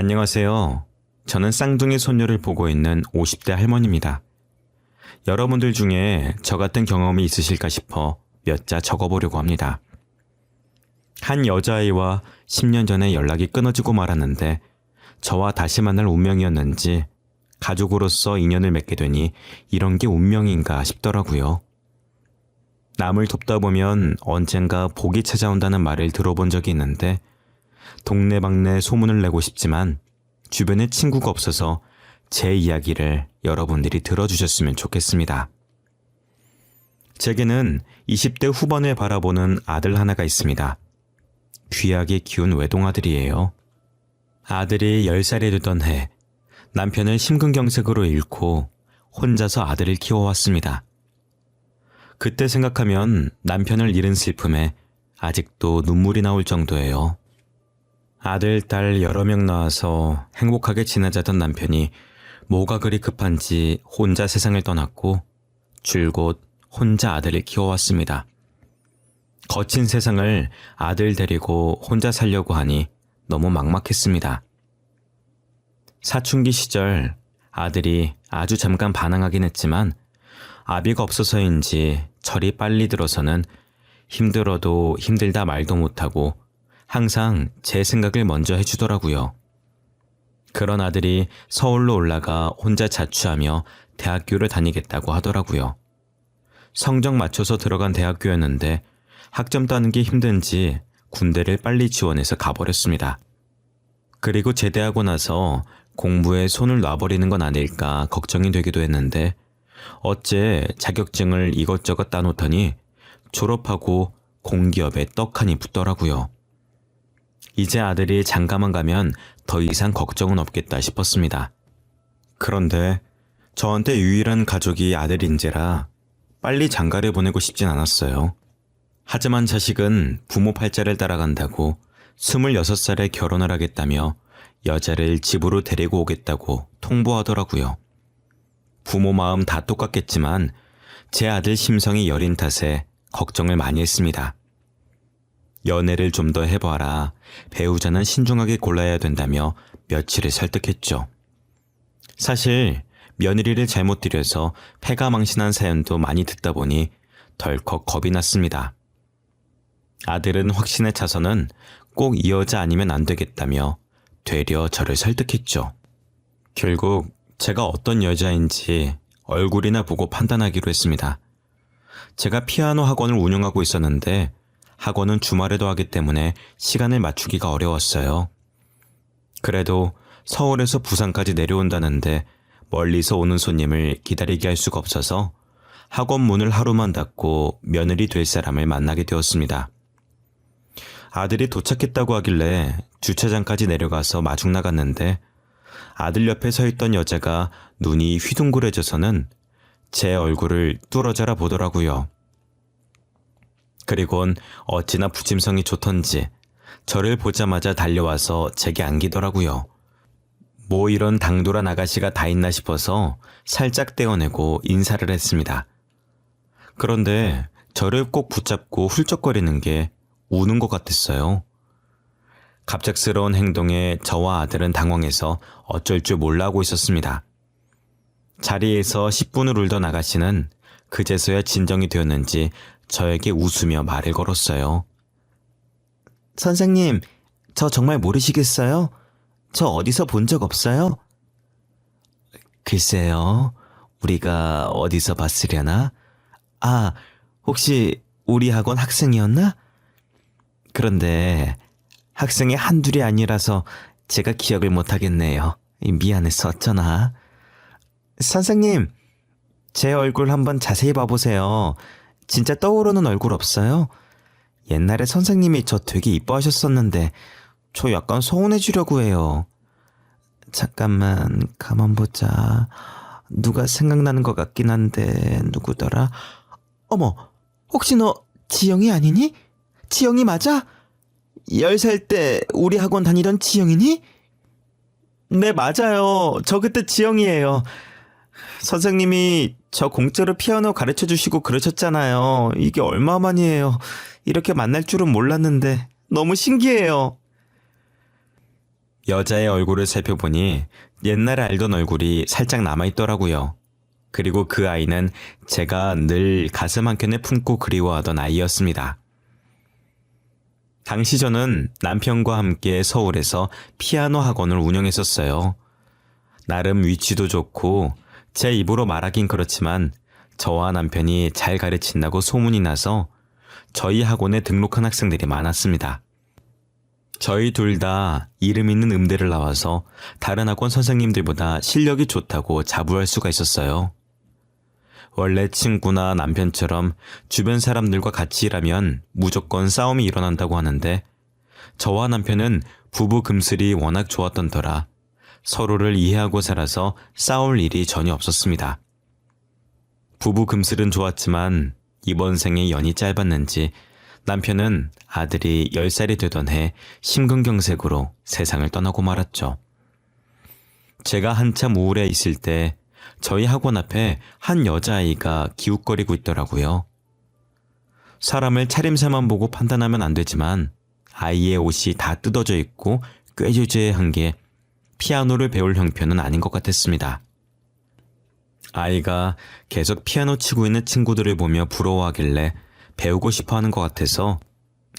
안녕하세요. 저는 쌍둥이 손녀를 보고 있는 50대 할머니입니다. 여러분들 중에 저 같은 경험이 있으실까 싶어 몇 자 적어보려고 합니다. 한 여자아이와 10년 전에 연락이 끊어지고 말았는데 저와 다시 만날 운명이었는지 가족으로서 인연을 맺게 되니 이런 게 운명인가 싶더라고요. 남을 돕다 보면 언젠가 복이 찾아온다는 말을 들어본 적이 있는데 동네방네 소문을 내고 싶지만 주변에 친구가 없어서 제 이야기를 여러분들이 들어주셨으면 좋겠습니다. 제게는 20대 후반을 바라보는 아들 하나가 있습니다. 귀하게 키운 외동아들이에요. 아들이 10살이 되던 해 남편을 심근경색으로 잃고 혼자서 아들을 키워왔습니다. 그때 생각하면 남편을 잃은 슬픔에 아직도 눈물이 나올 정도예요. 아들, 딸 여러 명 낳아서 행복하게 지내자던 남편이 뭐가 그리 급한지 혼자 세상을 떠났고 줄곧 혼자 아들을 키워왔습니다. 거친 세상을 아들 데리고 혼자 살려고 하니 너무 막막했습니다. 사춘기 시절 아들이 아주 잠깐 반항하긴 했지만 아비가 없어서인지 철이 빨리 들어서는 힘들어도 힘들다 말도 못하고 항상 제 생각을 먼저 해주더라고요. 그런 아들이 서울로 올라가 혼자 자취하며 대학교를 다니겠다고 하더라고요. 성적 맞춰서 들어간 대학교였는데 학점 따는 게 힘든지 군대를 빨리 지원해서 가버렸습니다. 그리고 제대하고 나서 공부에 손을 놔버리는 건 아닐까 걱정이 되기도 했는데 어째 자격증을 이것저것 따놓더니 졸업하고 공기업에 떡하니 붙더라고요. 이제 아들이 장가만 가면 더 이상 걱정은 없겠다 싶었습니다. 그런데 저한테 유일한 가족이 아들인지라 빨리 장가를 보내고 싶진 않았어요. 하지만 자식은 부모 팔자를 따라간다고 26살에 결혼을 하겠다며 여자를 집으로 데리고 오겠다고 통보하더라고요. 부모 마음 다 똑같겠지만 제 아들 심성이 여린 탓에 걱정을 많이 했습니다. 연애를 좀 더 해봐라. 배우자는 신중하게 골라야 된다며 며칠을 설득했죠. 사실 며느리를 잘못 들여서 패가 망신한 사연도 많이 듣다 보니 덜컥 겁이 났습니다. 아들은 확신에 차서는 꼭 이 여자 아니면 안 되겠다며 되려 저를 설득했죠. 결국 제가 어떤 여자인지 얼굴이나 보고 판단하기로 했습니다. 제가 피아노 학원을 운영하고 있었는데 학원은 주말에도 하기 때문에 시간을 맞추기가 어려웠어요. 그래도 서울에서 부산까지 내려온다는데 멀리서 오는 손님을 기다리게 할 수가 없어서 학원 문을 하루만 닫고 며느리 될 사람을 만나게 되었습니다. 아들이 도착했다고 하길래 주차장까지 내려가서 마중 나갔는데 아들 옆에 서 있던 여자가 눈이 휘둥그레져서는 제 얼굴을 뚫어져라 보더라고요. 그리곤 어찌나 부침성이 좋던지 저를 보자마자 달려와서 제게 안기더라고요. 뭐 이런 당돌한 아가씨가 다 있나 싶어서 살짝 떼어내고 인사를 했습니다. 그런데 저를 꼭 붙잡고 훌쩍거리는 게 우는 것 같았어요. 갑작스러운 행동에 저와 아들은 당황해서 어쩔 줄 몰라 하고 있었습니다. 자리에서 10분을 울던 아가씨는 그제서야 진정이 되었는지 저에게 웃으며 말을 걸었어요. 선생님, 저 정말 모르시겠어요? 저 어디서 본 적 없어요? 글쎄요, 우리가 어디서 봤으려나? 아, 혹시 우리 학원 학생이었나? 그런데 학생이 한둘이 아니라서 제가 기억을 못하겠네요. 미안해서 어쩌나. 선생님, 제 얼굴 한번 자세히 봐보세요. 진짜 떠오르는 얼굴 없어요? 옛날에 선생님이 저 되게 이뻐하셨었는데 저 약간 서운해지려고 해요. 잠깐만 가만 보자. 누가 생각나는 것 같긴 한데 누구더라? 어머, 혹시 너 지영이 아니니? 지영이 맞아? 10살 때 우리 학원 다니던 지영이니? 네, 맞아요. 저 그때 지영이에요. 선생님이 저 공짜로 피아노 가르쳐 주시고 그러셨잖아요. 이게 얼마만이에요. 이렇게 만날 줄은 몰랐는데 너무 신기해요. 여자의 얼굴을 살펴보니 옛날에 알던 얼굴이 살짝 남아있더라고요. 그리고 그 아이는 제가 늘 가슴 한켠에 품고 그리워하던 아이였습니다. 당시 저는 남편과 함께 서울에서 피아노 학원을 운영했었어요. 나름 위치도 좋고 제 입으로 말하긴 그렇지만 저와 남편이 잘 가르친다고 소문이 나서 저희 학원에 등록한 학생들이 많았습니다. 저희 둘 다 이름 있는 음대를 나와서 다른 학원 선생님들보다 실력이 좋다고 자부할 수가 있었어요. 원래 친구나 남편처럼 주변 사람들과 같이 일하면 무조건 싸움이 일어난다고 하는데 저와 남편은 부부 금슬이 워낙 좋았던 터라 서로를 이해하고 살아서 싸울 일이 전혀 없었습니다. 부부 금슬은 좋았지만 이번 생에 연이 짧았는지 남편은 아들이 10살이 되던 해 심근경색으로 세상을 떠나고 말았죠. 제가 한참 우울해 있을 때 저희 학원 앞에 한 여자아이가 기웃거리고 있더라고요. 사람을 차림새만 보고 판단하면 안 되지만 아이의 옷이 다 뜯어져 있고 꾀죄죄한 게 피아노를 배울 형편은 아닌 것 같았습니다. 아이가 계속 피아노 치고 있는 친구들을 보며 부러워하길래 배우고 싶어 하는 것 같아서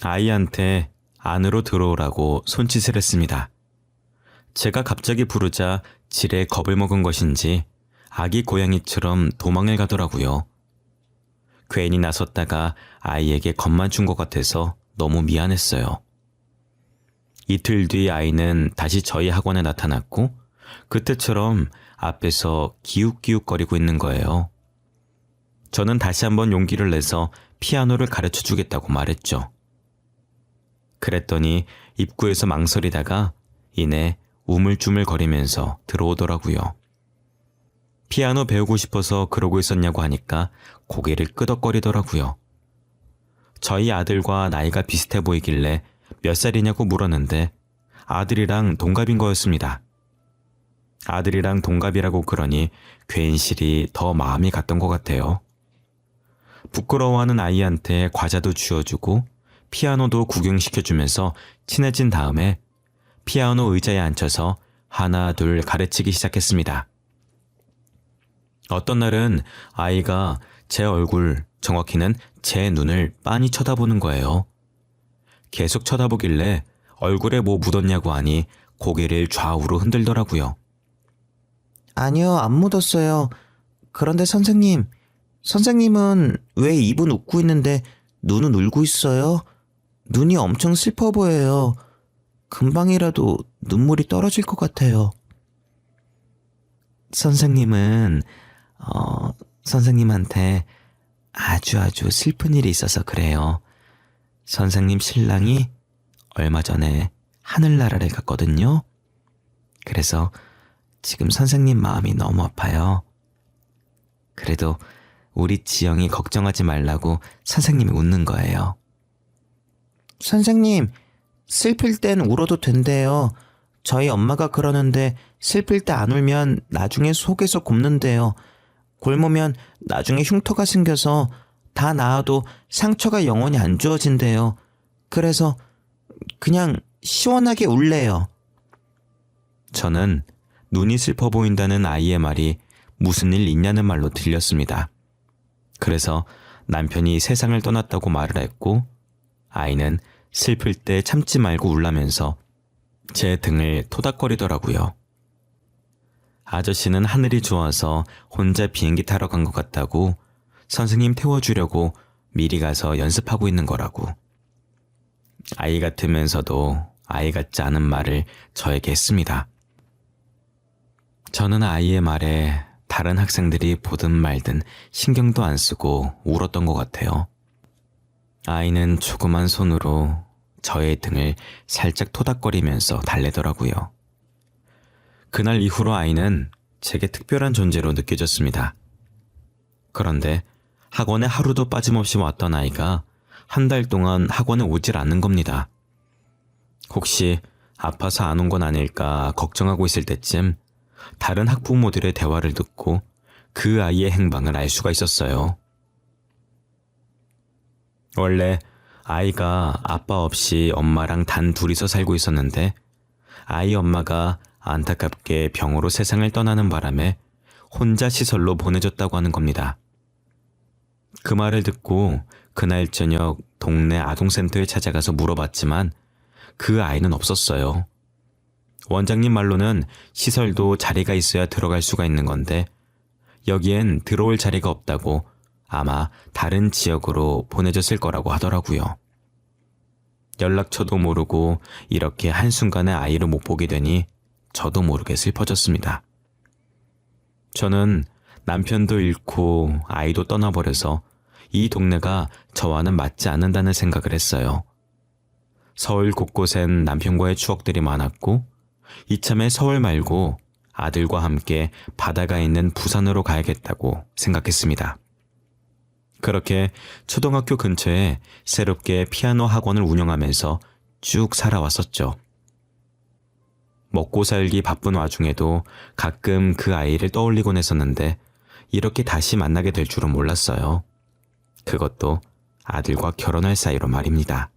아이한테 안으로 들어오라고 손짓을 했습니다. 제가 갑자기 부르자 지레 겁을 먹은 것인지 아기 고양이처럼 도망을 가더라고요. 괜히 나섰다가 아이에게 겁만 준 것 같아서 너무 미안했어요. 이틀 뒤 아이는 다시 저희 학원에 나타났고 그때처럼 앞에서 기웃기웃거리고 있는 거예요. 저는 다시 한번 용기를 내서 피아노를 가르쳐 주겠다고 말했죠. 그랬더니 입구에서 망설이다가 이내 우물쭈물거리면서 들어오더라고요. 피아노 배우고 싶어서 그러고 있었냐고 하니까 고개를 끄덕거리더라고요. 저희 아들과 나이가 비슷해 보이길래 몇 살이냐고 물었는데 아들이랑 동갑인 거였습니다. 아들이랑 동갑이라고 그러니 괜시리 더 마음이 갔던 것 같아요. 부끄러워하는 아이한테 과자도 쥐어주고 피아노도 구경시켜주면서 친해진 다음에 피아노 의자에 앉혀서 하나 둘 가르치기 시작했습니다. 어떤 날은 아이가 제 얼굴, 정확히는 제 눈을 빤히 쳐다보는 거예요. 계속 쳐다보길래 얼굴에 뭐 묻었냐고 하니 고개를 좌우로 흔들더라고요. 아니요, 안 묻었어요. 그런데 선생님은 왜 입은 웃고 있는데 눈은 울고 있어요? 눈이 엄청 슬퍼 보여요. 금방이라도 눈물이 떨어질 것 같아요. 선생님은 선생님한테 아주 슬픈 일이 있어서 그래요. 선생님 신랑이 얼마 전에 하늘나라를 갔거든요. 그래서 지금 선생님 마음이 너무 아파요. 그래도 우리 지영이 걱정하지 말라고 선생님이 웃는 거예요. 선생님, 슬플 땐 울어도 된대요. 저희 엄마가 그러는데 슬플 때 안 울면 나중에 속에서 곱는데요. 굶으면 나중에 흉터가 생겨서 다 나아도 상처가 영원히 안 지워진대요. 그래서 그냥 시원하게 울래요. 저는 눈이 슬퍼 보인다는 아이의 말이 무슨 일 있냐는 말로 들렸습니다. 그래서 남편이 세상을 떠났다고 말을 했고 아이는 슬플 때 참지 말고 울라면서 제 등을 토닥거리더라고요. 아저씨는 하늘이 좋아서 혼자 비행기 타러 간 것 같다고 선생님 태워주려고 미리 가서 연습하고 있는 거라고. 아이 같으면서도 아이 같지 않은 말을 저에게 했습니다. 저는 아이의 말에 다른 학생들이 보든 말든 신경도 안 쓰고 울었던 것 같아요. 아이는 조그만 손으로 저의 등을 살짝 토닥거리면서 달래더라고요. 그날 이후로 아이는 제게 특별한 존재로 느껴졌습니다. 그런데 학원에 하루도 빠짐없이 왔던 아이가 한 달 동안 학원에 오질 않는 겁니다. 혹시 아파서 안 온 건 아닐까 걱정하고 있을 때쯤 다른 학부모들의 대화를 듣고 그 아이의 행방을 알 수가 있었어요. 원래 아이가 아빠 없이 엄마랑 단 둘이서 살고 있었는데 아이 엄마가 안타깝게 병으로 세상을 떠나는 바람에 혼자 시설로 보내졌다고 하는 겁니다. 그 말을 듣고 그날 저녁 동네 아동센터에 찾아가서 물어봤지만 그 아이는 없었어요. 원장님 말로는 시설도 자리가 있어야 들어갈 수가 있는 건데 여기엔 들어올 자리가 없다고 아마 다른 지역으로 보내졌을 거라고 하더라고요. 연락처도 모르고 이렇게 한순간에 아이를 못 보게 되니 저도 모르게 슬퍼졌습니다. 저는 남편도 잃고 아이도 떠나버려서 이 동네가 저와는 맞지 않는다는 생각을 했어요. 서울 곳곳엔 남편과의 추억들이 많았고 이참에 서울 말고 아들과 함께 바다가 있는 부산으로 가야겠다고 생각했습니다. 그렇게 초등학교 근처에 새롭게 피아노 학원을 운영하면서 쭉 살아왔었죠. 먹고 살기 바쁜 와중에도 가끔 그 아이를 떠올리곤 했었는데 이렇게 다시 만나게 될 줄은 몰랐어요. 그것도 아들과 결혼할 사이로 말입니다.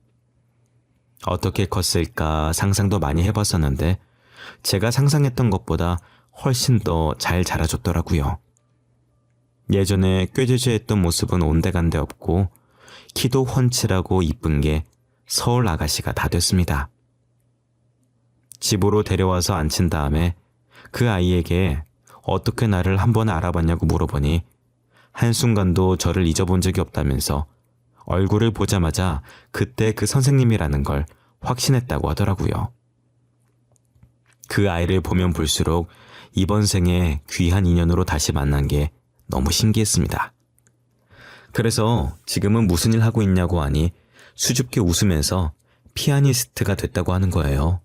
어떻게 컸을까 상상도 많이 해봤었는데 제가 상상했던 것보다 훨씬 더 잘 자라줬더라고요. 예전에 꾀죄죄했던 모습은 온데간데 없고 키도 훤칠하고 이쁜 게 서울 아가씨가 다 됐습니다. 집으로 데려와서 앉힌 다음에 그 아이에게 어떻게 나를 한번 알아봤냐고 물어보니 한순간도 저를 잊어본 적이 없다면서 얼굴을 보자마자 그때 그 선생님이라는 걸 확신했다고 하더라고요. 그 아이를 보면 볼수록 이번 생에 귀한 인연으로 다시 만난 게 너무 신기했습니다. 그래서 지금은 무슨 일 하고 있냐고 하니 수줍게 웃으면서 피아니스트가 됐다고 하는 거예요.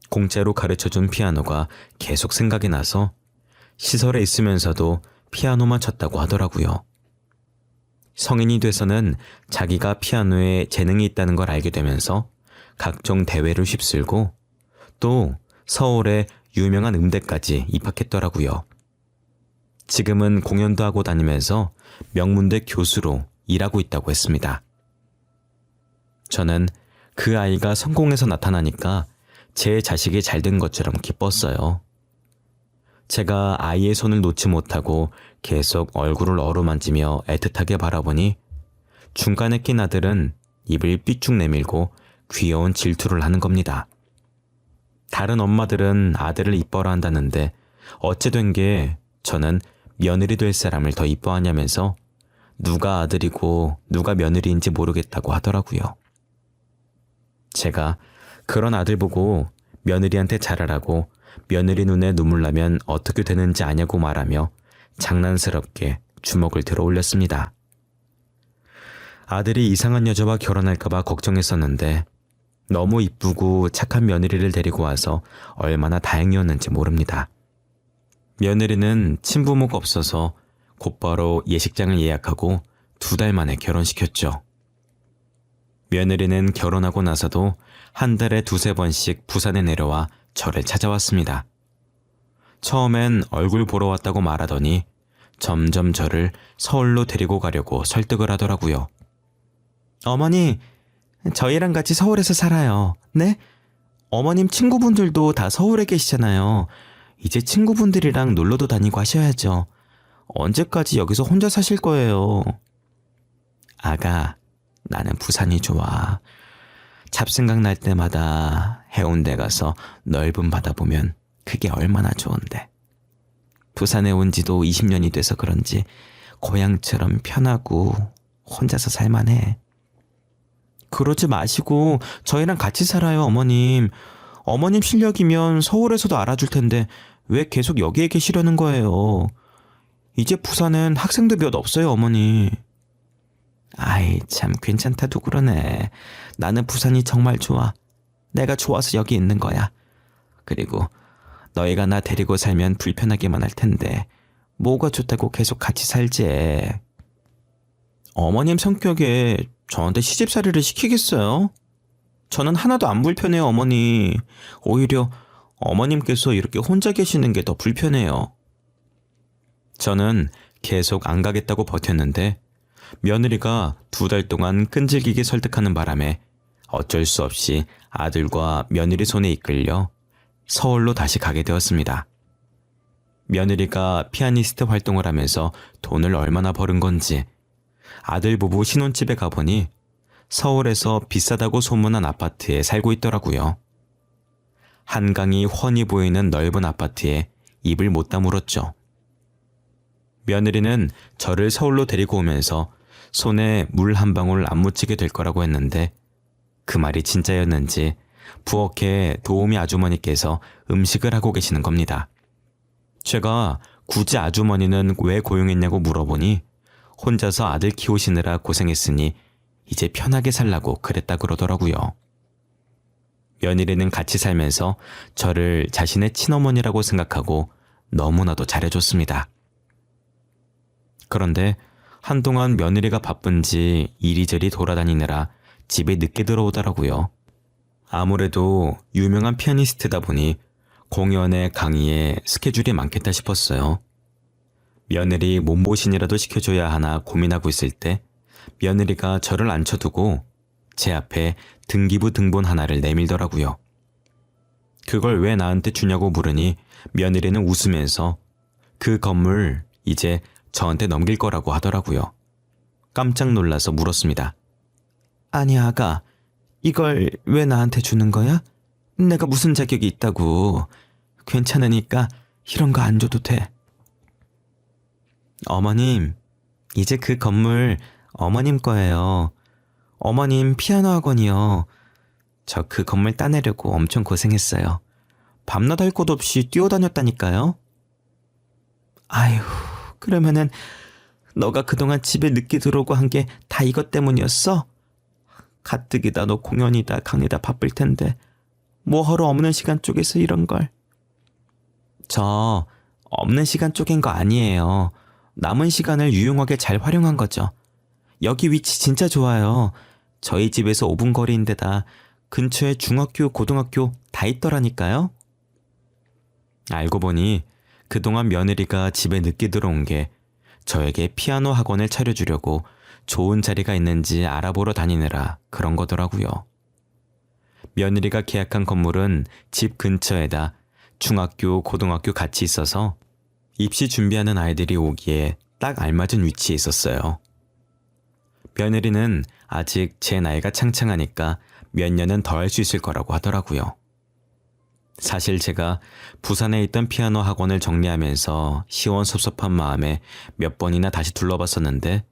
공짜로 가르쳐준 피아노가 계속 생각이 나서 시설에 있으면서도 피아노만 쳤다고 하더라고요. 성인이 돼서는 자기가 피아노에 재능이 있다는 걸 알게 되면서 각종 대회를 휩쓸고 또 서울의 유명한 음대까지 입학했더라고요. 지금은 공연도 하고 다니면서 명문대 교수로 일하고 있다고 했습니다. 저는 그 아이가 성공해서 나타나니까 제 자식이 잘된 것처럼 기뻤어요. 제가 아이의 손을 놓지 못하고 계속 얼굴을 어루만지며 애틋하게 바라보니 중간에 낀 아들은 입을 삐쭉 내밀고 귀여운 질투를 하는 겁니다. 다른 엄마들은 아들을 이뻐라 한다는데 어째 된 게 저는 며느리 될 사람을 더 이뻐하냐면서 누가 아들이고 누가 며느리인지 모르겠다고 하더라고요. 제가 그런 아들 보고 며느리한테 잘하라고 며느리 눈에 눈물 나면 어떻게 되는지 아냐고 말하며 장난스럽게 주먹을 들어 올렸습니다. 아들이 이상한 여자와 결혼할까봐 걱정했었는데 너무 이쁘고 착한 며느리를 데리고 와서 얼마나 다행이었는지 모릅니다. 며느리는 친부모가 없어서 곧바로 예식장을 예약하고 2달 만에 결혼시켰죠. 며느리는 결혼하고 나서도 한 달에 2-3번씩 부산에 내려와 저를 찾아왔습니다. 처음엔 얼굴 보러 왔다고 말하더니 점점 저를 서울로 데리고 가려고 설득을 하더라고요. 어머니, 저희랑 같이 서울에서 살아요. 네? 어머님 친구분들도 다 서울에 계시잖아요. 이제 친구분들이랑 놀러도 다니고 하셔야죠. 언제까지 여기서 혼자 사실 거예요? 아가, 나는 부산이 좋아. 잡생각 날 때마다 해운대 가서 넓은 바다 보면 그게 얼마나 좋은데. 부산에 온 지도 20년이 돼서 그런지 고향처럼 편하고 혼자서 살만해. 그러지 마시고 저희랑 같이 살아요, 어머님. 어머님 실력이면 서울에서도 알아줄 텐데 왜 계속 여기에 계시려는 거예요? 이제 부산엔 학생도 몇 없어요, 어머니. 아이, 참 괜찮다도 그러네. 나는 부산이 정말 좋아. 내가 좋아서 여기 있는 거야. 그리고 너희가 나 데리고 살면 불편하기만 할 텐데 뭐가 좋다고 계속 같이 살지. 어머님 성격에 저한테 시집살이를 시키겠어요? 저는 하나도 안 불편해요, 어머니. 오히려 어머님께서 이렇게 혼자 계시는 게 더 불편해요. 저는 계속 안 가겠다고 버텼는데 며느리가 2달 동안 끈질기게 설득하는 바람에 어쩔 수 없이 아들과 며느리 손에 이끌려 서울로 다시 가게 되었습니다. 며느리가 피아니스트 활동을 하면서 돈을 얼마나 버는 건지 아들 부부 신혼집에 가보니 서울에서 비싸다고 소문난 아파트에 살고 있더라고요. 한강이 훤히 보이는 넓은 아파트에 입을 못 다물었죠. 며느리는 저를 서울로 데리고 오면서 손에 물 한 방울 안 묻히게 될 거라고 했는데 그 말이 진짜였는지 부엌에 도우미 아주머니께서 음식을 하고 계시는 겁니다. 제가 굳이 아주머니는 왜 고용했냐고 물어보니 혼자서 아들 키우시느라 고생했으니 이제 편하게 살라고 그랬다 그러더라고요. 며느리는 같이 살면서 저를 자신의 친어머니라고 생각하고 너무나도 잘해줬습니다. 그런데 한동안 며느리가 바쁜지 이리저리 돌아다니느라 집에 늦게 들어오더라고요. 아무래도 유명한 피아니스트다 보니 공연에 강의에 스케줄이 많겠다 싶었어요. 며느리 몸보신이라도 시켜줘야 하나 고민하고 있을 때 며느리가 저를 앉혀두고 제 앞에 등기부 등본 하나를 내밀더라고요. 그걸 왜 나한테 주냐고 물으니 며느리는 웃으면서 그 건물 이제 저한테 넘길 거라고 하더라고요. 깜짝 놀라서 물었습니다. 아니 아가, 이걸 왜 나한테 주는 거야? 내가 무슨 자격이 있다고. 괜찮으니까 이런 거 안 줘도 돼. 어머님, 이제 그 건물 어머님 거예요. 어머님 피아노 학원이요. 저 그 건물 따내려고 엄청 고생했어요. 밤낮 할 것 없이 뛰어다녔다니까요. 아휴, 그러면은 너가 그동안 집에 늦게 들어오고 한 게 다 이것 때문이었어? 가뜩이다 너 공연이다 강의다 바쁠 텐데 뭐하러 없는 시간 쪼개서 이런 걸. 저 없는 시간 쪼갠 거 아니에요. 남은 시간을 유용하게 잘 활용한 거죠. 여기 위치 진짜 좋아요. 저희 집에서 5분 거리인데다 근처에 중학교, 고등학교 다 있더라니까요. 알고 보니 그동안 며느리가 집에 늦게 들어온 게 저에게 피아노 학원을 차려주려고 좋은 자리가 있는지 알아보러 다니느라 그런 거더라고요. 며느리가 계약한 건물은 집 근처에다 중학교, 고등학교 같이 있어서 입시 준비하는 아이들이 오기에 딱 알맞은 위치에 있었어요. 며느리는 아직 제 나이가 창창하니까 몇 년은 더 할 수 있을 거라고 하더라고요. 사실 제가 부산에 있던 피아노 학원을 정리하면서 시원섭섭한 마음에 몇 번이나 다시 둘러봤었는데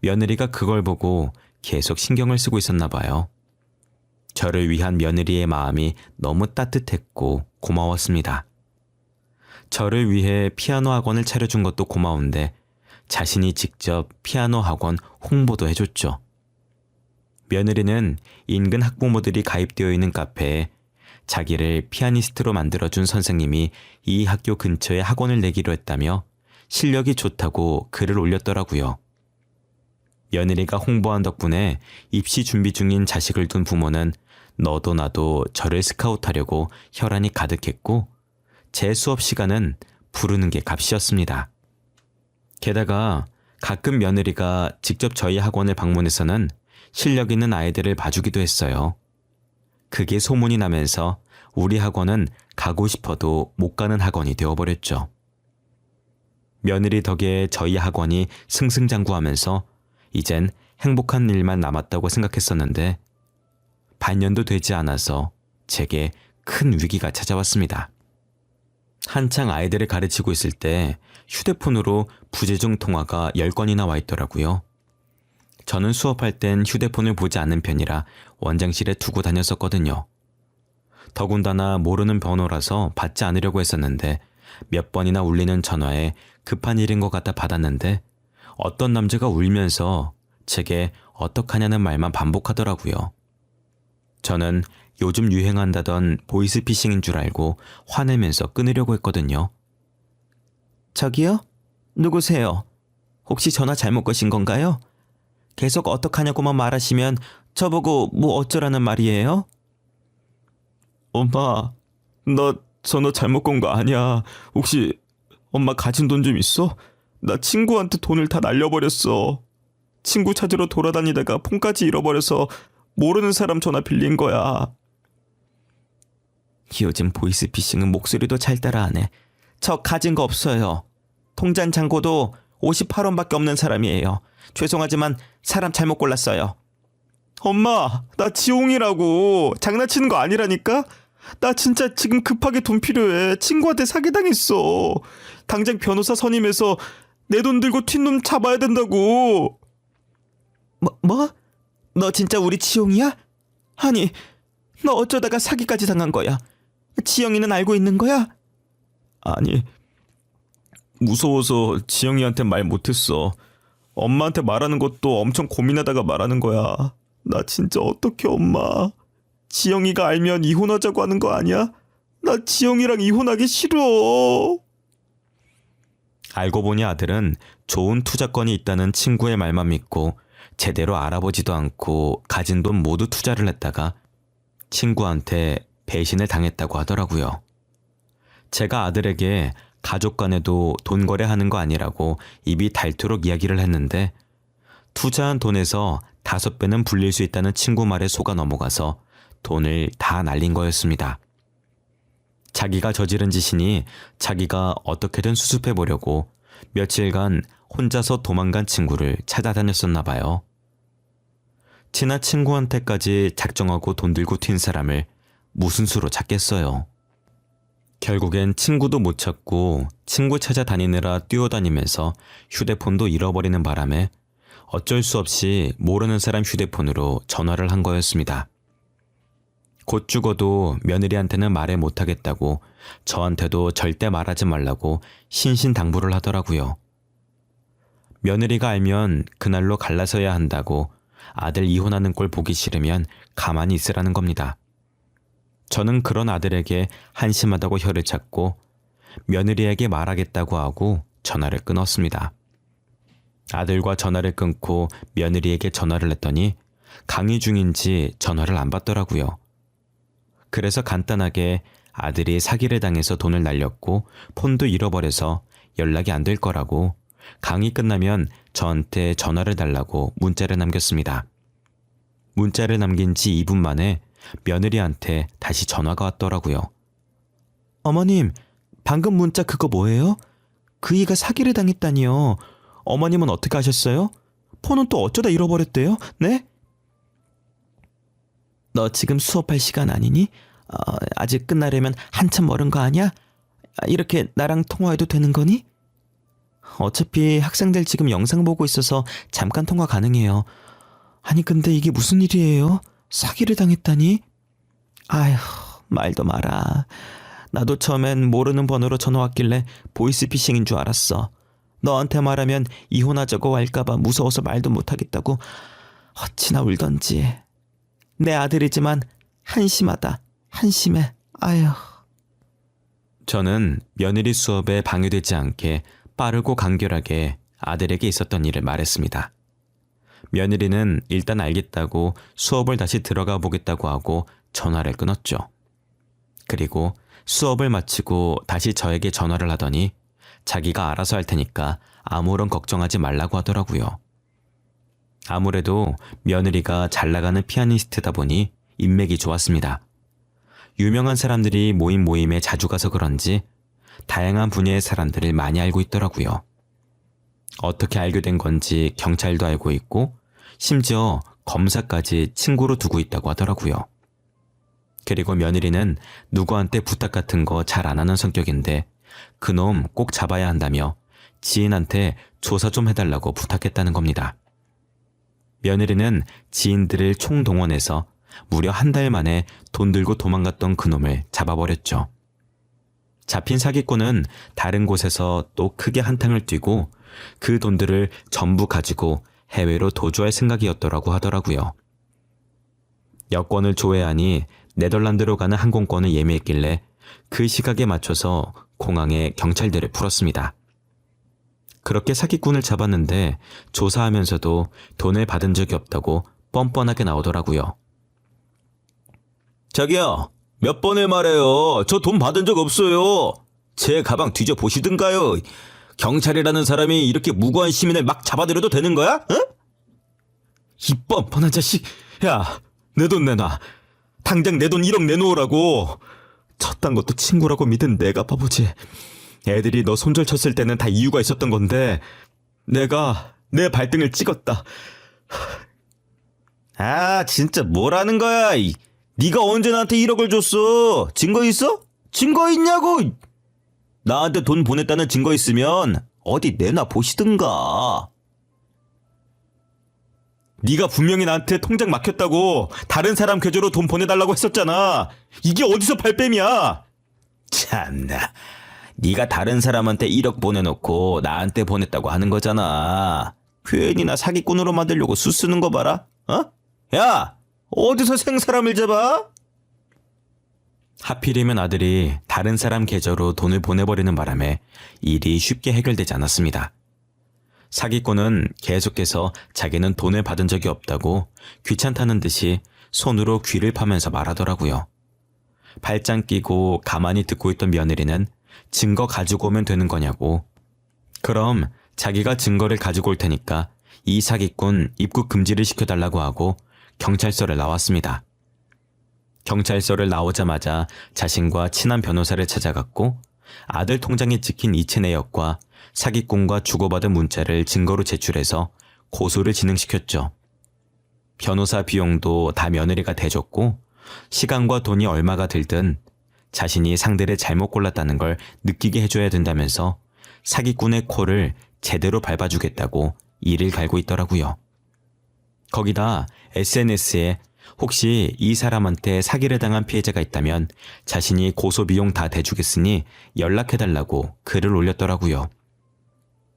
며느리가 그걸 보고 계속 신경을 쓰고 있었나 봐요. 저를 위한 며느리의 마음이 너무 따뜻했고 고마웠습니다. 저를 위해 피아노 학원을 차려준 것도 고마운데 자신이 직접 피아노 학원 홍보도 해줬죠. 며느리는 인근 학부모들이 가입되어 있는 카페에 자기를 피아니스트로 만들어준 선생님이 이 학교 근처에 학원을 내기로 했다며 실력이 좋다고 글을 올렸더라고요. 며느리가 홍보한 덕분에 입시 준비 중인 자식을 둔 부모는 너도 나도 저를 스카우트하려고 혈안이 가득했고 제 수업 시간은 부르는 게 값이었습니다. 게다가 가끔 며느리가 직접 저희 학원을 방문해서는 실력 있는 아이들을 봐주기도 했어요. 그게 소문이 나면서 우리 학원은 가고 싶어도 못 가는 학원이 되어버렸죠. 며느리 덕에 저희 학원이 승승장구하면서 이젠 행복한 일만 남았다고 생각했었는데 반년도 되지 않아서 제게 큰 위기가 찾아왔습니다. 한창 아이들을 가르치고 있을 때 휴대폰으로 부재중 통화가 10건이나 와 있더라고요. 저는 수업할 땐 휴대폰을 보지 않는 편이라 원장실에 두고 다녔었거든요. 더군다나 모르는 번호라서 받지 않으려고 했었는데 몇 번이나 울리는 전화에 급한 일인 것 같아 받았는데 어떤 남자가 울면서 제게 어떡하냐는 말만 반복하더라고요. 저는 요즘 유행한다던 보이스피싱인 줄 알고 화내면서 끊으려고 했거든요. 저기요? 누구세요? 혹시 전화 잘못 거신 건가요? 계속 어떡하냐고만 말하시면 저보고 뭐 어쩌라는 말이에요? 엄마, 나 전화 잘못 건 거 아니야. 혹시 엄마 가진 돈 좀 있어? 나 친구한테 돈을 다 날려버렸어. 친구 찾으러 돌아다니다가 폰까지 잃어버려서 모르는 사람 전화 빌린 거야. 요즘 보이스피싱은 목소리도 잘 따라하네. 저 가진 거 없어요. 통장 잔고도 58원밖에 없는 사람이에요. 죄송하지만 사람 잘못 골랐어요. 엄마, 나 지홍이라고. 장난치는 거 아니라니까? 나 진짜 지금 급하게 돈 필요해. 친구한테 사기당했어. 당장 변호사 선임해서 내 돈 들고 튄 놈 잡아야 된다고. 뭐? 너 진짜 우리 지홍이야? 아니, 너 어쩌다가 사기까지 당한 거야? 지영이는 알고 있는 거야? 아니, 무서워서 지영이한테 말 못했어. 엄마한테 말하는 것도 엄청 고민하다가 말하는 거야. 나 진짜 어떡해, 엄마. 지영이가 알면 이혼하자고 하는 거 아니야? 나 지영이랑 이혼하기 싫어. 알고 보니 아들은 좋은 투자권이 있다는 친구의 말만 믿고 제대로 알아보지도 않고 가진 돈 모두 투자를 했다가 친구한테 배신을 당했다고 하더라고요. 제가 아들에게 가족 간에도 돈 거래하는 거 아니라고 입이 닳도록 이야기를 했는데 투자한 돈에서 5배는 불릴 수 있다는 친구 말에 속아 넘어가서 돈을 다 날린 거였습니다. 자기가 저지른 짓이니 자기가 어떻게든 수습해 보려고 며칠간 혼자서 도망간 친구를 찾아다녔었나 봐요. 친한 친구한테까지 작정하고 돈 들고 튄 사람을 무슨 수로 찾겠어요. 결국엔 친구도 못 찾고 친구 찾아다니느라 뛰어다니면서 휴대폰도 잃어버리는 바람에 어쩔 수 없이 모르는 사람 휴대폰으로 전화를 한 거였습니다. 곧 죽어도 며느리한테는 말해 못하겠다고 저한테도 절대 말하지 말라고 신신당부를 하더라고요. 며느리가 알면 그날로 갈라서야 한다고 아들 이혼하는 꼴 보기 싫으면 가만히 있으라는 겁니다. 저는 그런 아들에게 한심하다고 혀를 찾고 며느리에게 말하겠다고 하고 전화를 끊었습니다. 아들과 전화를 끊고 며느리에게 전화를 했더니 강의 중인지 전화를 안 받더라고요. 그래서 간단하게 아들이 사기를 당해서 돈을 날렸고 폰도 잃어버려서 연락이 안 될 거라고 강의 끝나면 저한테 전화를 달라고 문자를 남겼습니다. 문자를 남긴 지 2분 만에 며느리한테 다시 전화가 왔더라고요. 어머님, 방금 문자 그거 뭐예요? 그이가 사기를 당했다니요. 어머님은 어떻게 하셨어요? 폰은 또 어쩌다 잃어버렸대요? 네? 너 지금 수업할 시간 아니니? 아직 끝나려면 한참 멀은 거 아니야? 이렇게 나랑 통화해도 되는 거니? 어차피 학생들 지금 영상 보고 있어서 잠깐 통화 가능해요. 아니 근데 이게 무슨 일이에요? 사기를 당했다니? 아휴, 말도 마라. 나도 처음엔 모르는 번호로 전화 왔길래 보이스피싱인 줄 알았어. 너한테 말하면 이혼하자고 할까봐 무서워서 말도 못하겠다고 어찌나 울던지. 내 아들이지만 한심하다. 한심해. 아휴. 저는 며느리 수업에 방해되지 않게 빠르고 간결하게 아들에게 있었던 일을 말했습니다. 며느리는 일단 알겠다고 수업을 다시 들어가 보겠다고 하고 전화를 끊었죠. 그리고 수업을 마치고 다시 저에게 전화를 하더니 자기가 알아서 할 테니까 아무런 걱정하지 말라고 하더라고요. 아무래도 며느리가 잘 나가는 피아니스트다 보니 인맥이 좋았습니다. 유명한 사람들이 모임 모임에 자주 가서 그런지 다양한 분야의 사람들을 많이 알고 있더라고요. 어떻게 알게 된 건지 경찰도 알고 있고 심지어 검사까지 친구로 두고 있다고 하더라고요. 그리고 며느리는 누구한테 부탁 같은 거 잘 안 하는 성격인데 그놈 꼭 잡아야 한다며 지인한테 조사 좀 해달라고 부탁했다는 겁니다. 며느리는 지인들을 총동원해서 무려 한 달 만에 돈 들고 도망갔던 그놈을 잡아버렸죠. 잡힌 사기꾼은 다른 곳에서 또 크게 한탕을 뛰고 그 돈들을 전부 가지고 해외로 도주할 생각이었더라고 하더라고요. 여권을 조회하니 네덜란드로 가는 항공권을 예매했길래 그 시각에 맞춰서 공항에 경찰들을 풀었습니다. 그렇게 사기꾼을 잡았는데 조사하면서도 돈을 받은 적이 없다고 뻔뻔하게 나오더라고요. 자기야, 몇 번을 말해요. 저 돈 받은 적 없어요. 제 가방 뒤져보시든가요. 경찰이라는 사람이 이렇게 무고한 시민을 막 잡아들여도 되는 거야? 어? 이 뻔뻔한 자식. 야, 내 돈 내놔. 당장 내 돈 1억 내놓으라고. 쳤단 것도 친구라고 믿은 내가 바보지. 애들이 너 손절 쳤을 때는 다 이유가 있었던 건데 내가 내 발등을 찍었다. 아, 진짜 뭐라는 거야? 네가 언제 나한테 1억을 줬어? 증거 있어? 증거 있냐고? 나한테 돈 보냈다는 증거 있으면 어디 내놔 보시든가. 네가 분명히 나한테 통장 막혔다고 다른 사람 계좌로 돈 보내달라고 했었잖아. 이게 어디서 발뺌이야? 참나. 네가 다른 사람한테 1억 보내놓고 나한테 보냈다고 하는 거잖아. 괜히 나 사기꾼으로 만들려고 수 쓰는 거 봐라. 어? 야! 어디서 생사람을 잡아? 하필이면 아들이 다른 사람 계좌로 돈을 보내버리는 바람에 일이 쉽게 해결되지 않았습니다. 사기꾼은 계속해서 자기는 돈을 받은 적이 없다고 귀찮다는 듯이 손으로 귀를 파면서 말하더라고요. 발장 끼고 가만히 듣고 있던 며느리는 증거 가지고 오면 되는 거냐고. 그럼 자기가 증거를 가지고 올 테니까 이 사기꾼 입국 금지를 시켜달라고 하고 경찰서를 나왔습니다. 경찰서를 나오자마자 자신과 친한 변호사를 찾아갔고 아들 통장에 찍힌 이체 내역과 사기꾼과 주고받은 문자를 증거로 제출해서 고소를 진행시켰죠. 변호사 비용도 다 며느리가 대줬고 시간과 돈이 얼마가 들든 자신이 상대를 잘못 골랐다는 걸 느끼게 해줘야 된다면서 사기꾼의 코를 제대로 밟아주겠다고 이를 갈고 있더라고요. 거기다 SNS에 혹시 이 사람한테 사기를 당한 피해자가 있다면 자신이 고소 비용 다 대주겠으니 연락해달라고 글을 올렸더라고요.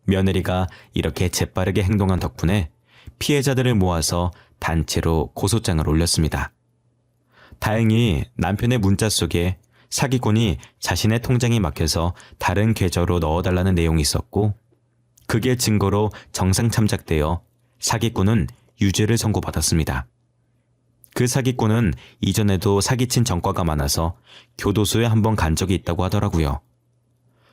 며느리가 이렇게 재빠르게 행동한 덕분에 피해자들을 모아서 단체로 고소장을 올렸습니다. 다행히 남편의 문자 속에 사기꾼이 자신의 통장이 막혀서 다른 계좌로 넣어달라는 내용이 있었고 그게 증거로 정상 참작되어 사기꾼은 유죄를 선고받았습니다. 그 사기꾼은 이전에도 사기친 전과가 많아서 교도소에 한번 간 적이 있다고 하더라고요.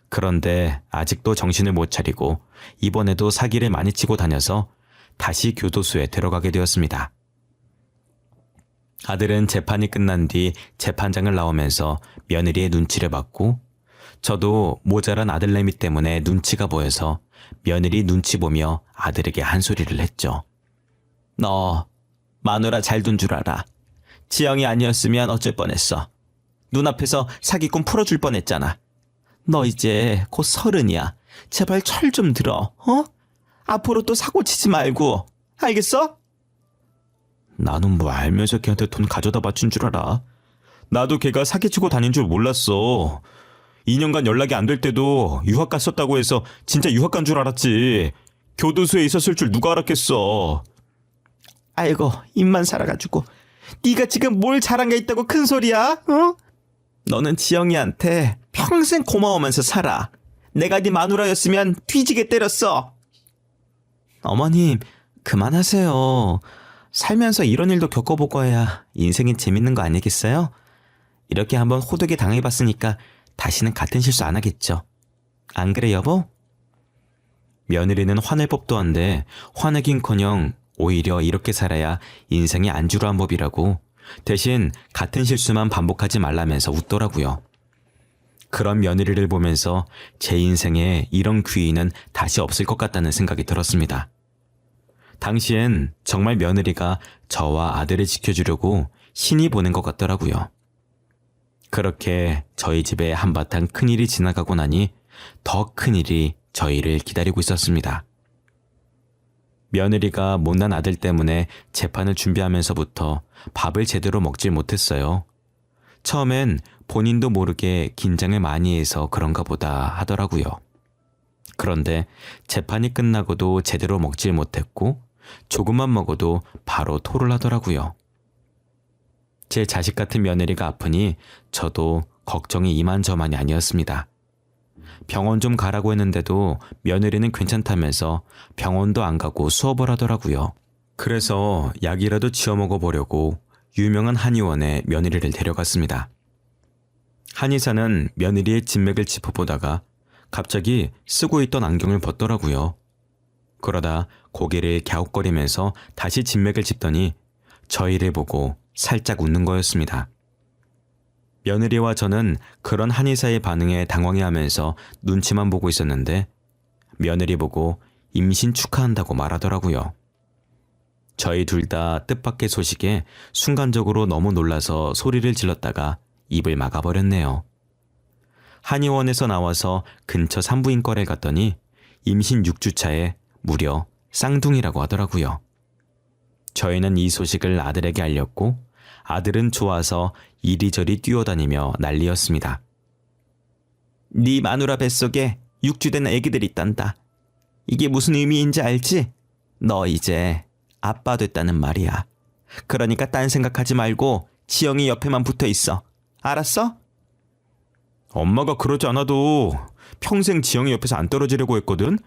그런데 아직도 정신을 못 차리고 이번에도 사기를 많이 치고 다녀서 다시 교도소에 들어가게 되었습니다. 아들은 재판이 끝난 뒤 재판장을 나오면서 며느리의 눈치를 받고 저도 모자란 아들내미 때문에 눈치가 보여서 며느리 눈치 보며 아들에게 한 소리를 했죠. 너 마누라 잘 둔 줄 알아. 지영이 아니었으면 어쩔 뻔했어. 눈앞에서 사기꾼 풀어줄 뻔했잖아. 너 이제 곧 30이야. 제발 철 좀 들어. 어? 앞으로 또 사고 치지 말고. 알겠어? 나는 뭐 알면서 걔한테 돈 가져다 바친 줄 알아. 나도 걔가 사기치고 다닌 줄 몰랐어. 2년간 연락이 안 될 때도 유학 갔었다고 해서 진짜 유학 간 줄 알았지. 교도소에 있었을 줄 누가 알았겠어. 아이고 입만 살아가지고 네가 지금 뭘 잘한 게 있다고 큰 소리야? 어? 너는 지영이한테 평생 고마워하면서 살아. 내가 네 마누라였으면 뒤지게 때렸어. 어머님 그만하세요. 살면서 이런 일도 겪어보고 해야 인생이 재밌는 거 아니겠어요? 이렇게 한번 호되게 당해봤으니까 다시는 같은 실수 안 하겠죠. 안 그래 여보? 며느리는 화낼 법도 한데 화내긴커녕 오히려 이렇게 살아야 인생이 안주로한 법이라고 대신 같은 실수만 반복하지 말라면서 웃더라고요. 그런 며느리를 보면서 제 인생에 이런 귀인은 다시 없을 것 같다는 생각이 들었습니다. 당시엔 정말 며느리가 저와 아들을 지켜주려고 신이 보낸 것 같더라고요. 그렇게 저희 집에 한바탕 큰일이 지나가고 나니 더 큰일이 저희를 기다리고 있었습니다. 며느리가 못난 아들 때문에 재판을 준비하면서부터 밥을 제대로 먹질 못했어요. 처음엔 본인도 모르게 긴장을 많이 해서 그런가 보다 하더라고요. 그런데 재판이 끝나고도 제대로 먹질 못했고 조금만 먹어도 바로 토를 하더라고요. 제 자식 같은 며느리가 아프니 저도 걱정이 이만저만이 아니었습니다. 병원 좀 가라고 했는데도 며느리는 괜찮다면서 병원도 안 가고 수업을 하더라고요. 그래서 약이라도 지어 먹어보려고 유명한 한의원에 며느리를 데려갔습니다. 한의사는 며느리의 진맥을 짚어보다가 갑자기 쓰고 있던 안경을 벗더라고요. 그러다 고개를 갸웃거리면서 다시 진맥을 짚더니 저희를 보고 살짝 웃는 거였습니다. 며느리와 저는 그런 한의사의 반응에 당황해하면서 눈치만 보고 있었는데 며느리 보고 임신 축하한다고 말하더라고요. 저희 둘 다 뜻밖의 소식에 순간적으로 너무 놀라서 소리를 질렀다가 입을 막아버렸네요. 한의원에서 나와서 근처 산부인과를 갔더니 임신 6주차에 무려 쌍둥이라고 하더라고요. 저희는 이 소식을 아들에게 알렸고 아들은 좋아서 이리저리 뛰어다니며 난리였습니다. 네 마누라 뱃속에 6주 된 애기들이 있단다. 이게 무슨 의미인지 알지? 너 이제 아빠 됐다는 말이야. 그러니까 딴 생각하지 말고 지영이 옆에만 붙어 있어. 알았어? 엄마가 그러지 않아도 평생 지영이 옆에서 안 떨어지려고 했거든?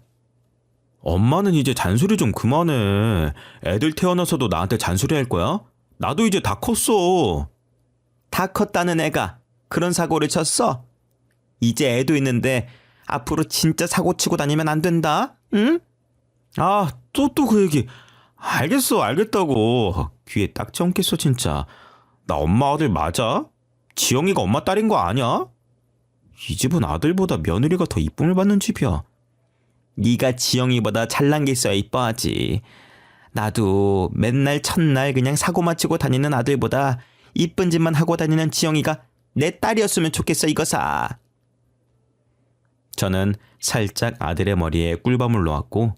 엄마는 이제 잔소리 좀 그만해. 애들 태어나서도 나한테 잔소리 할 거야? 나도 이제 다 컸어. 다 컸다는 애가 그런 사고를 쳤어? 이제 애도 있는데 앞으로 진짜 사고 치고 다니면 안 된다. 응? 아, 또 그 얘기. 알겠어, 알겠다고. 귀에 딱 ጨ겠어 진짜. 나 엄마 아들 맞아? 지영이가 엄마 딸인 거 아니야? 이 집은 아들보다 며느리가 더 이쁨을 받는 집이야. 네가 지영이보다 잘난 게 있어야 이뻐하지. 나도 맨날 첫날 그냥 사고만 치고 다니는 아들보다 이쁜 짓만 하고 다니는 지영이가 내 딸이었으면 좋겠어 이거사. 저는 살짝 아들의 머리에 꿀밤을 놓았고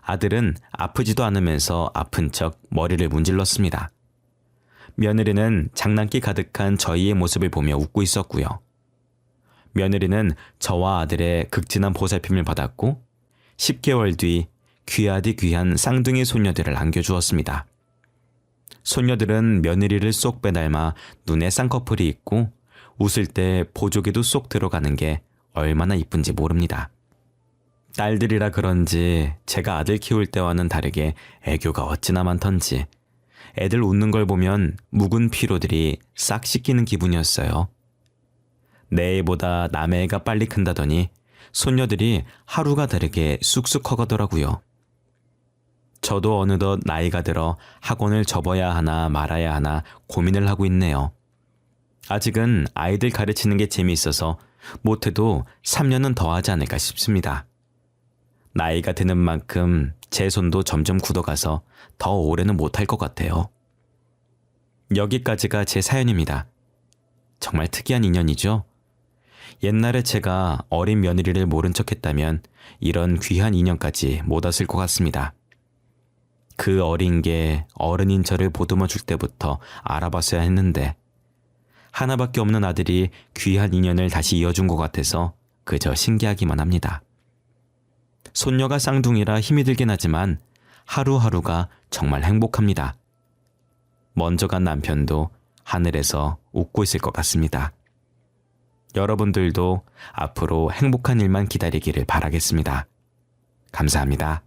아들은 아프지도 않으면서 아픈 척 머리를 문질렀습니다. 며느리는 장난기 가득한 저희의 모습을 보며 웃고 있었고요. 며느리는 저와 아들의 극진한 보살핌을 받았고 10개월 뒤 귀하디 귀한 쌍둥이 손녀들을 안겨주었습니다. 손녀들은 며느리를 쏙 빼닮아 눈에 쌍꺼풀이 있고 웃을 때 보조개도 쏙 들어가는 게 얼마나 이쁜지 모릅니다. 딸들이라 그런지 제가 아들 키울 때와는 다르게 애교가 어찌나 많던지 애들 웃는 걸 보면 묵은 피로들이 싹 씻기는 기분이었어요. 내 애보다 남의 애가 빨리 큰다더니 손녀들이 하루가 다르게 쑥쑥 커가더라고요. 저도 어느덧 나이가 들어 학원을 접어야 하나 말아야 하나 고민을 하고 있네요. 아직은 아이들 가르치는 게 재미있어서 못해도 3년은 더 하지 않을까 싶습니다. 나이가 드는 만큼 제 손도 점점 굳어가서 더 오래는 못할 것 같아요. 여기까지가 제 사연입니다. 정말 특이한 인연이죠? 옛날에 제가 어린 며느리를 모른 척했다면 이런 귀한 인연까지 못 왔을 것 같습니다. 그 어린 게 어른인 저를 보듬어 줄 때부터 알아봤어야 했는데 하나밖에 없는 아들이 귀한 인연을 다시 이어준 것 같아서 그저 신기하기만 합니다. 손녀가 쌍둥이라 힘이 들긴 하지만 하루하루가 정말 행복합니다. 먼저 간 남편도 하늘에서 웃고 있을 것 같습니다. 여러분들도 앞으로 행복한 일만 기다리기를 바라겠습니다. 감사합니다.